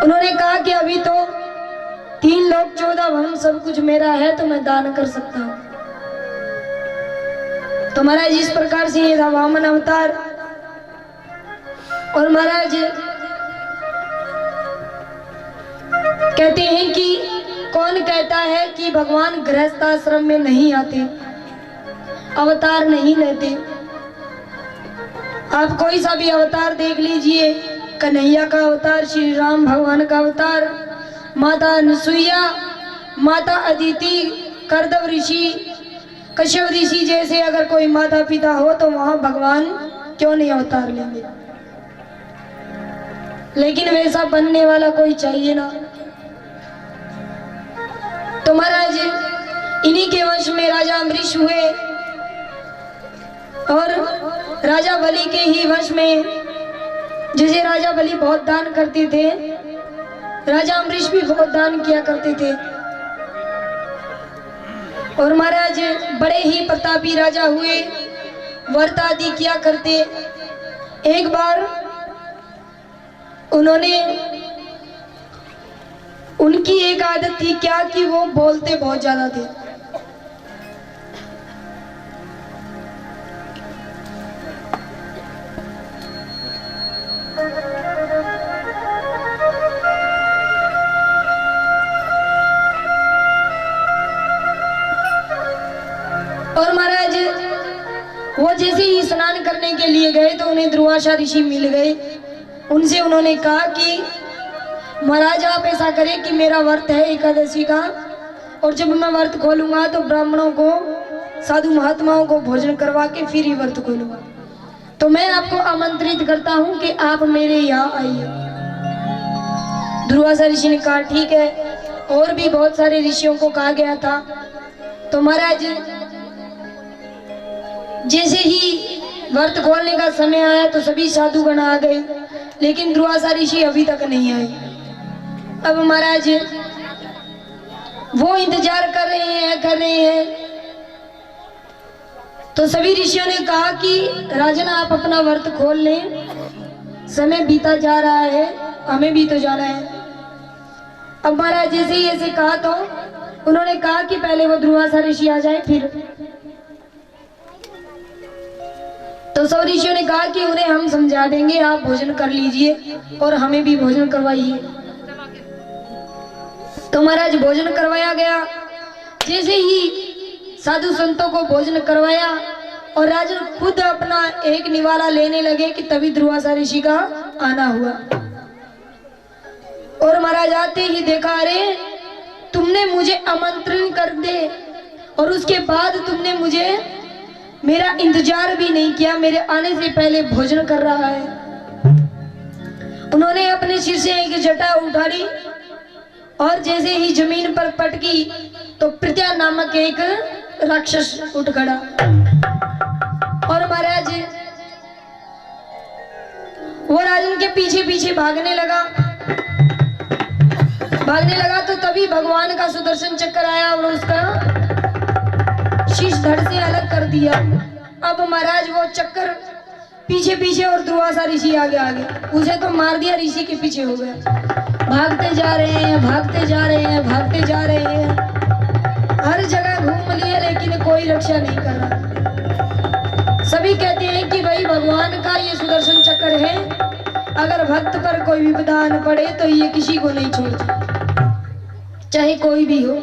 उन्होंने कहा कि अभी तो 3 लोक 14 भवन सब कुछ मेरा है, तो मैं दान कर सकता हूं। तो महाराज इस प्रकार से ये था वामन अवतार। और महाराज कहते हैं कि कौन कहता है कि भगवान गृहस्थ आश्रम में नहीं आते, अवतार नहीं लेते। आप कोई सा भी अवतार देख लीजिए, कन्हैया का अवतार, श्री राम भगवान का अवतार, माता अनसुईया, माता अदिति, करदव ऋषि, कश्यप ऋषि जैसे अगर कोई माता पिता हो तो वहां भगवान क्यों नहीं अवतार लेंगे। लेकिन वैसा बनने वाला कोई चाहिए ना। तो महाराज इन्हीं के वंश में राजा अम्बरीश हुए और राजा बलि के ही वंश में, जैसे राजा बलि बहुत दान करते थे, राजा अम्बरीश भी बहुत दान किया करते थे। और महाराज बड़े ही प्रतापी राजा हुए, व्रत आदि किया करते। एक बार उन्होंने, उनकी एक आदत थी क्या कि वो बोलते बहुत ज्यादा थे। और महाराज वो जैसे ही स्नान करने के लिए गए तो उन्हें दुर्वासा ऋषि मिल गए। उनसे उन्होंने कहा कि महाराज आप ऐसा करें कि मेरा व्रत है एकादशी का, और जब मैं व्रत खोलूंगा तो ब्राह्मणों को, साधु महात्माओं को भोजन करवा के फिर ही व्रत खोलूंगा, तो मैं आपको आमंत्रित करता हूं कि आप मेरे यहाँ आइए। दुर्वासा ऋषि ने कहा ठीक है। और भी बहुत सारे ऋषियों को कहा गया था। तो महाराज जैसे ही व्रत खोलने का समय आया तो सभी साधुगण आ गए, लेकिन दुर्वासा ऋषि अभी तक नहीं आए। अब महाराज वो इंतजार कर रहे हैं। तो सभी ऋषियों ने कहा कि राजन आप अपना व्रत खोल लें, समय बीता जा रहा है, हमें भी तो जाना है। अब महाराज जैसे ही ऐसे कहा तो उन्होंने कहा कि पहले वो दुर्वासा ऋषि आ जाए फिर। तो सब ऋषियों ने कहा कि उन्हें हम समझा देंगे, आप भोजन कर लीजिए और हमें भी भोजन करवाइए। तो महाराज भोजन करवाया गया। जैसे ही साधु संतों को भोजन करवाया और राजन खुद अपना एक निवाला लेने लगे कि तभी दुर्वासा ऋषि का आना हुआ। और महाराज आते ही देखा, अरे तुमने मुझे आमंत्रण कर दे और उसके बाद तुमने मुझे मेरा इंतजार भी नहीं किया, मेरे आने से पहले भोजन कर रहा है। उन्होंने अपने सिर से एक जटा उठा ली और जैसे ही जमीन पर पटकी तो प्रत्या नामक एक राक्षस उठ खड़ा। और महाराज वो राजन के पीछे पीछे भागने लगा तो तभी भगवान का सुदर्शन चक्र आया और उसका शीश धड़ से अलग कर दिया। अब महाराज वो चक्कर पीछे पीछे और दुर्वासा ऋषि आगे आगे, उसे तो मार दिया, ऋषि के पीछे हो गया। भागते जा रहे हैं, भागते जा रहे हैं, भागते जा रहे हैं, हर जगह घूम लिए लेकिन कोई रक्षा नहीं कर रहा। सभी कहते हैं कि भाई भगवान का ये सुदर्शन चक्र है, अगर भक्त पर कोई विपदा आन पड़े तो ये किसी को नहीं छोड़ता, चाहे कोई भी हो।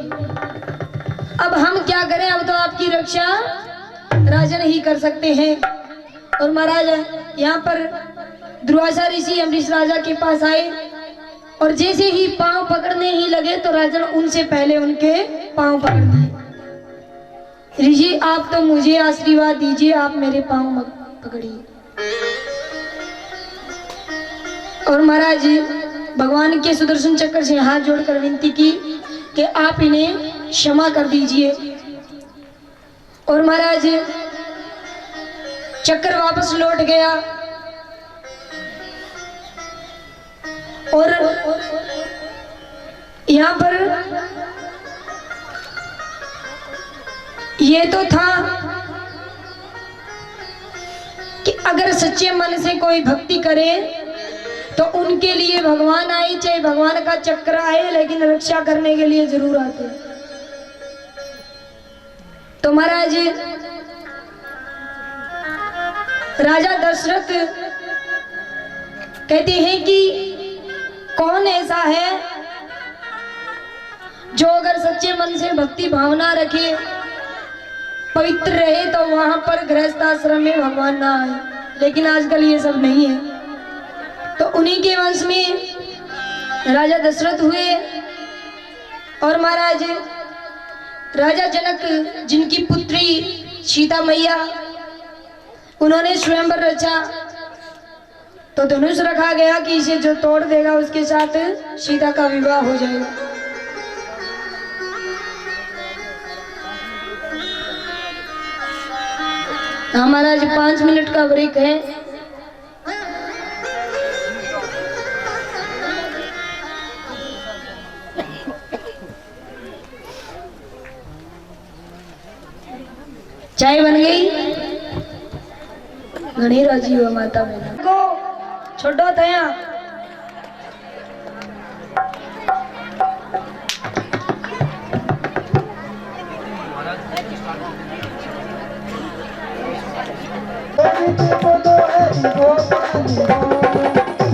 अब हम क्या करें, अब तो आपकी रक्षा राजन ही कर सकते हैं। और महाराज यहाँ पर दुर्वासा ऋषि अम्बरीश राजा के पास आए और जैसे ही पांव पकड़ने ही लगे तो राजन उनसे पहले उनके पांव पकड़ लिए। ऋषि आप तो मुझे आशीर्वाद दीजिए, आप मेरे पांव पकड़िए। और महाराज भगवान के सुदर्शन चक्र से हाथ जोड़कर विनती की कि आप इन्हें क्षमा कर दीजिए। और महाराज चक्कर वापस लौट गया और यहाँ पर ये तो था कि अगर सच्चे मन से कोई भक्ति करे तो उनके लिए भगवान आए, चाहे भगवान का चक्र आए, लेकिन रक्षा करने के लिए जरूर आते। तो महाराज राजा दशरथ कहते हैं कि कौन ऐसा है जो अगर सच्चे मन से भक्ति भावना रखे, पवित्र रहे, तो वहां पर गृहस्थ आश्रम में भगवान ना आए। लेकिन आजकल ये सब नहीं है। तो उन्हीं के वंश में राजा दशरथ हुए और महाराज राजा जनक जिनकी पुत्री सीता मैया, उन्होंने स्वयंवर रचा। तो धनुष रखा गया कि इसे जो तोड़ देगा उसके साथ सीता का विवाह हो जाएगा। हाँ महाराज 5 मिनट का ब्रेक है। चाय बन गई, घनी राजी हुआ माता बहना को छोड़ो तया।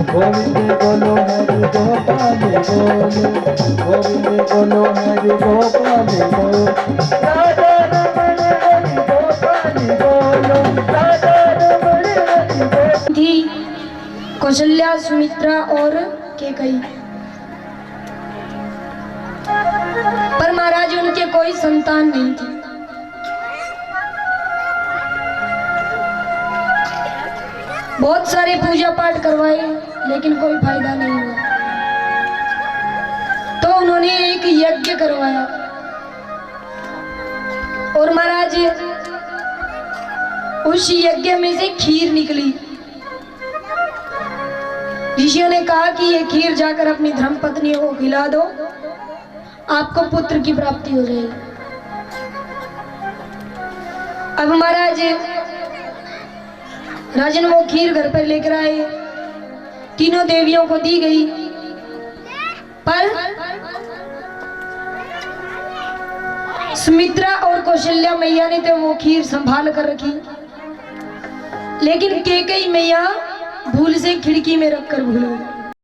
गोविंद बोलो हरि गोपाल बोलो, गोविंद बोलो हरि गोपाल बोलो, राधा रमण हरि गोपाल बोलो, राधा रमण हरि गोपाल। थी कौशल्या, सुमित्रा और कैकेयी, पर महाराज उनके कोई संतान नहीं थी। बहुत सारे पूजा पाठ करवाए लेकिन कोई फायदा नहीं हुआ। तो उन्होंने एक यज्ञ करवाया और महाराज उस यज्ञ में से खीर निकली। ऋषियों ने कहा कि ये खीर जाकर अपनी धर्मपत्नियों को खिला दो, आपको पुत्र की प्राप्ति हो जाएगी। अब महाराज राजन वो खीर घर पर लेकर आए, तीनों देवियों को दी गई, पर सुमित्रा और कौशल्या मैया ने तो वो खीर संभाल कर रखी, लेकिन कैकेयी मैया भूल से खिड़की में रखकर भूल गई।